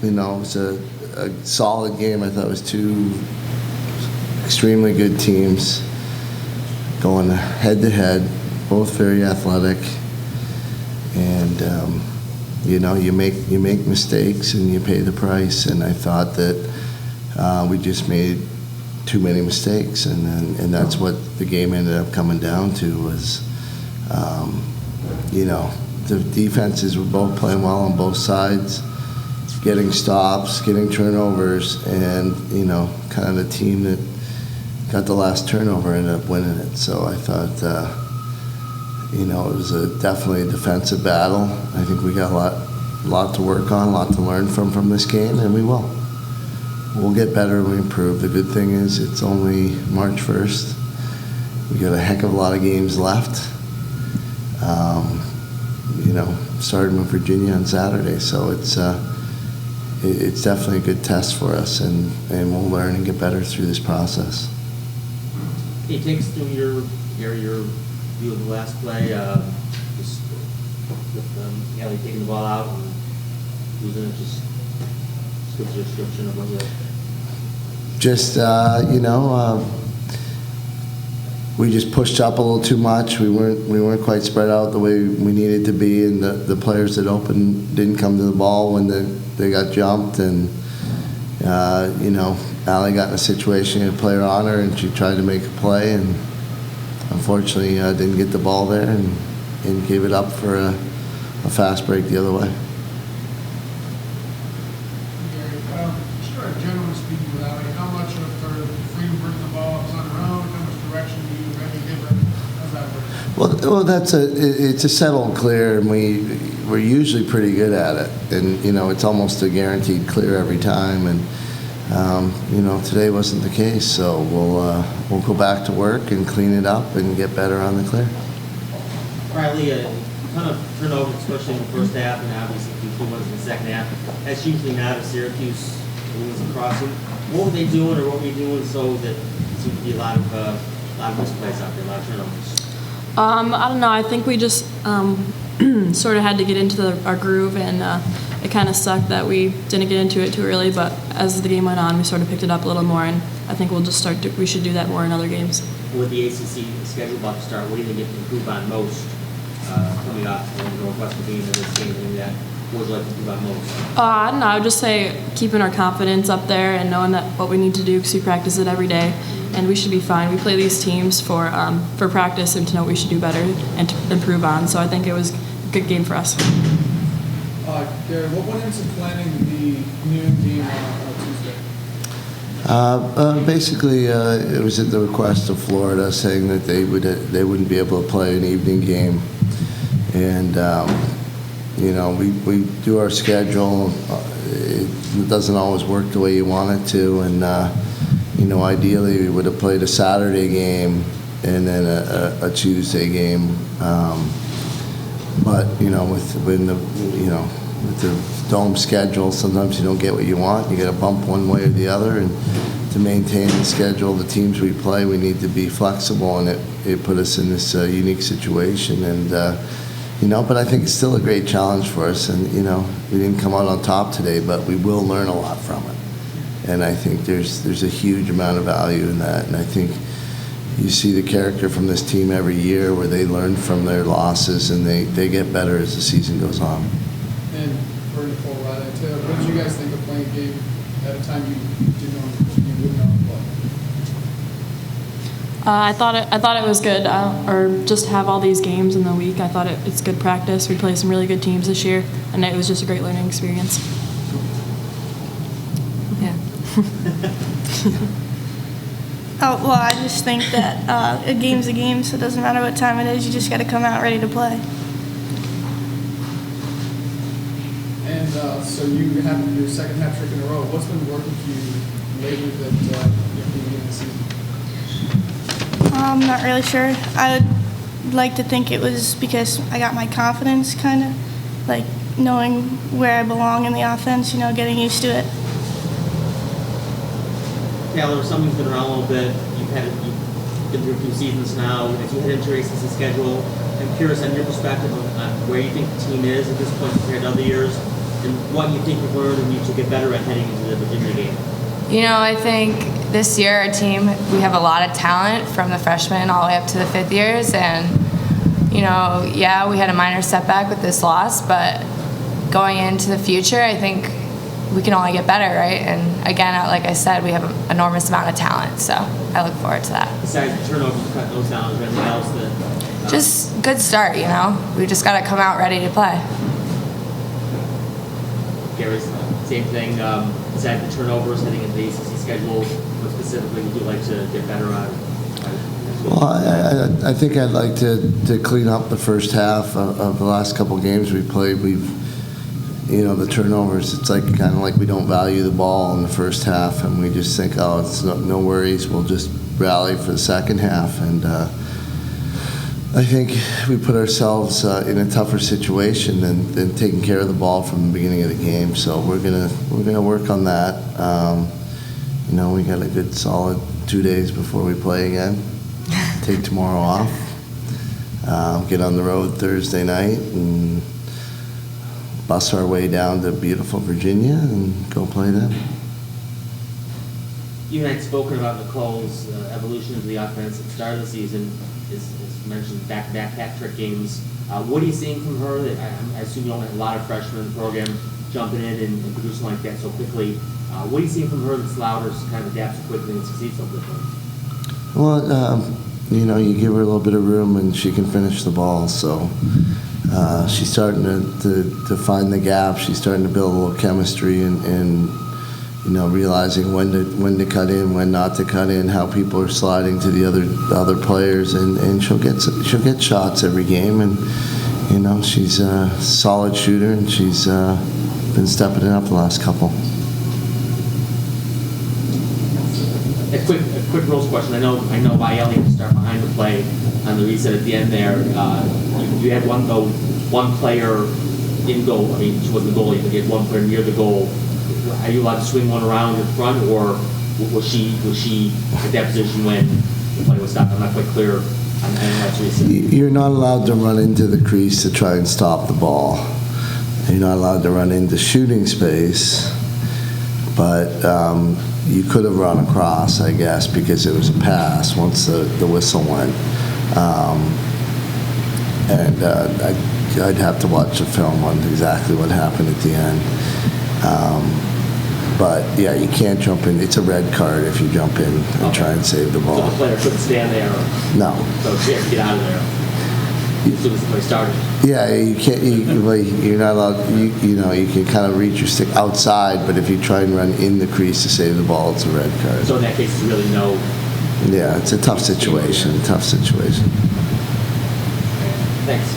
It was a solid game. I thought it was two extremely good teams going head-to-head, both very athletic. And, you make mistakes and you pay the price. And I thought that we just made too many mistakes. And that's what the game ended up coming down to was, the defenses were both playing well on both sides, getting stops, getting turnovers, and, kind of the team that got the last turnover ended up winning it. So I thought, it was definitely a defensive battle. I think we got a lot to work on, a lot to learn from this game, and we will. We'll get better and we improve. The good thing is it's only March 1st. We got a heck of a lot of games left. Starting with Virginia on Saturday, so it's definitely a good test for us, and we'll learn and get better through this process. Can you take us through your view of the last play, just with Haley taking the ball out and losing it, just give us a description of what you we just pushed up a little too much. We weren't quite spread out the way we needed to be, and the players that opened didn't come to the ball when they got jumped. And Allie got in a situation, had a player on her, and she tried to make a play, and unfortunately didn't get the ball there and gave it up for a fast break the other way. Generally speaking, with Allie, how much of her freedom bringing the ball up on her own? How much direction do you maybe give her? How's that work? Well, it's a settle and clear, and we're usually pretty good at it. And it's almost a guaranteed clear every time. And today wasn't the case, so we'll go back to work and clean it up and get better on the clear. Riley, a ton of turnovers, especially in the first half, and obviously a few ones in the second half. That's usually not a Syracuse wins and crossing. What were they doing, or what were you doing so that it seemed to be a lot of misplays out there, a lot of turnovers? I don't know. I think we just sort of had to get into our groove, and it kind of sucked that we didn't get into it too early. But as the game went on, we sort of picked it up a little more, and I think we'll just we should do that more in other games. With the ACC schedule about to start, what do you think you can improve on most coming up in the Northwestern game and this game? And that what would you like to improve on most? I don't know. I would just say keeping our confidence up there and knowing that what we need to do because we practice it every day, and we should be fine. We play these teams for practice and to know what we should do better and to improve on. So I think it was a good game for us. Gary, what went into planning the noon game on Tuesday? Basically, it was at the request of Florida, saying that they wouldn't be able to play an evening game, and we do our schedule. It doesn't always work the way you want it to, and ideally we would have played a Saturday game and then a Tuesday game, but with the dome schedule, sometimes you don't get what you want. You get a bump one way or the other, and to maintain the schedule, the teams we play, we need to be flexible, and it put us in this unique situation. And but I think it's still a great challenge for us. And we didn't come out on top today, but we will learn a lot from it. And I think there's a huge amount of value in that. And I think you see the character from this team every year, where they learn from their losses and they get better as the season goes on. And for Nicole, what did you guys think of playing a game at a time you wouldn't know to play? I thought it was good, or just have all these games in the week. I thought it's good practice. We played some really good teams this year, and it was just a great learning experience. Yeah. Well, I just think that a game's a game, so it doesn't matter what time it is. You just got to come out ready to play. And so you have your second hat trick in a row. What's been working for you lately that you're beginning of the season? I'm not really sure. I would like to think it was because I got my confidence, kind of, like knowing where I belong in the offense, getting used to it. Yeah, there was something that's been around a little bit. You've been through a few seasons now. As you head into ACC schedule, I'm curious on your perspective on where you think the team is at this point compared to other years. and what you think you've learned and need to get better at heading into the Virginia game. You know, I think this year our team, we have a lot of talent from the freshmen all the way up to the fifth years, and you know, yeah, we had a minor setback with this loss, but going into the future, I think we can only get better, right? And again, like I said, we have an enormous amount of talent, so I look forward to that. Besides the turnovers, cut those down, is there anything else that? Just good start, you know? We just got to come out ready to play. Gary, same thing, besides the turnovers, heading into the ACC schedule, what specifically would you like to get better on? Well, I think I'd like to clean up the first half of the last couple games we played. The turnovers, it's like kind of like we don't value the ball in the first half, and we just think, oh, it's no worries, we'll just rally for the second half. And I think we put ourselves in a tougher situation than taking care of the ball from the beginning of the game. So we're gonna work on that. We got a good solid 2 days before we play again. Take tomorrow off. Get on the road Thursday night and bus our way down to beautiful Virginia and go play them. You had spoken about Nicole's evolution of the offense at the start of the season. Is mentioned back-to-back hat trick games. What are you seeing from her? I assume you don't have a lot of freshmen in the program jumping in and producing like that so quickly. What are you seing from her that's allowed her to kind of adapt so quickly and succeed so quickly? Well, you give her a little bit of room and she can finish the ball. So she's starting to find the gap. She's starting to build a little chemistry and realizing when to cut in, when not to cut in, how people are sliding to the other players, and she'll get shots every game. And she's a solid shooter, and she's been stepping it up the last couple. A quick rules question. I know why Ellie had to start behind the play on the reset at the end there. You had one player in goal. I mean, she wasn't the goalie, but you had one player near the goal. Are you allowed to swing one around in front, or was she at that position when the play was stopped? I'm not quite clear on that reset. You're not allowed to run into the crease to try and stop the ball. You're not allowed to run into shooting space, but you could have run across, I guess, because it was a pass once the whistle went. I'd have to watch the film on exactly what happened at the end. But yeah, you can't jump in. It's a red card if you jump in and try and save the ball. So the player couldn't stand there? No. So she had to get out of there as soon as the play started? Yeah, you can't. You're not allowed. You can kind of reach your stick outside, but if you try and run in the crease to save the ball, it's a red card. So in that case, it's really no. Yeah, it's a tough situation. Thanks.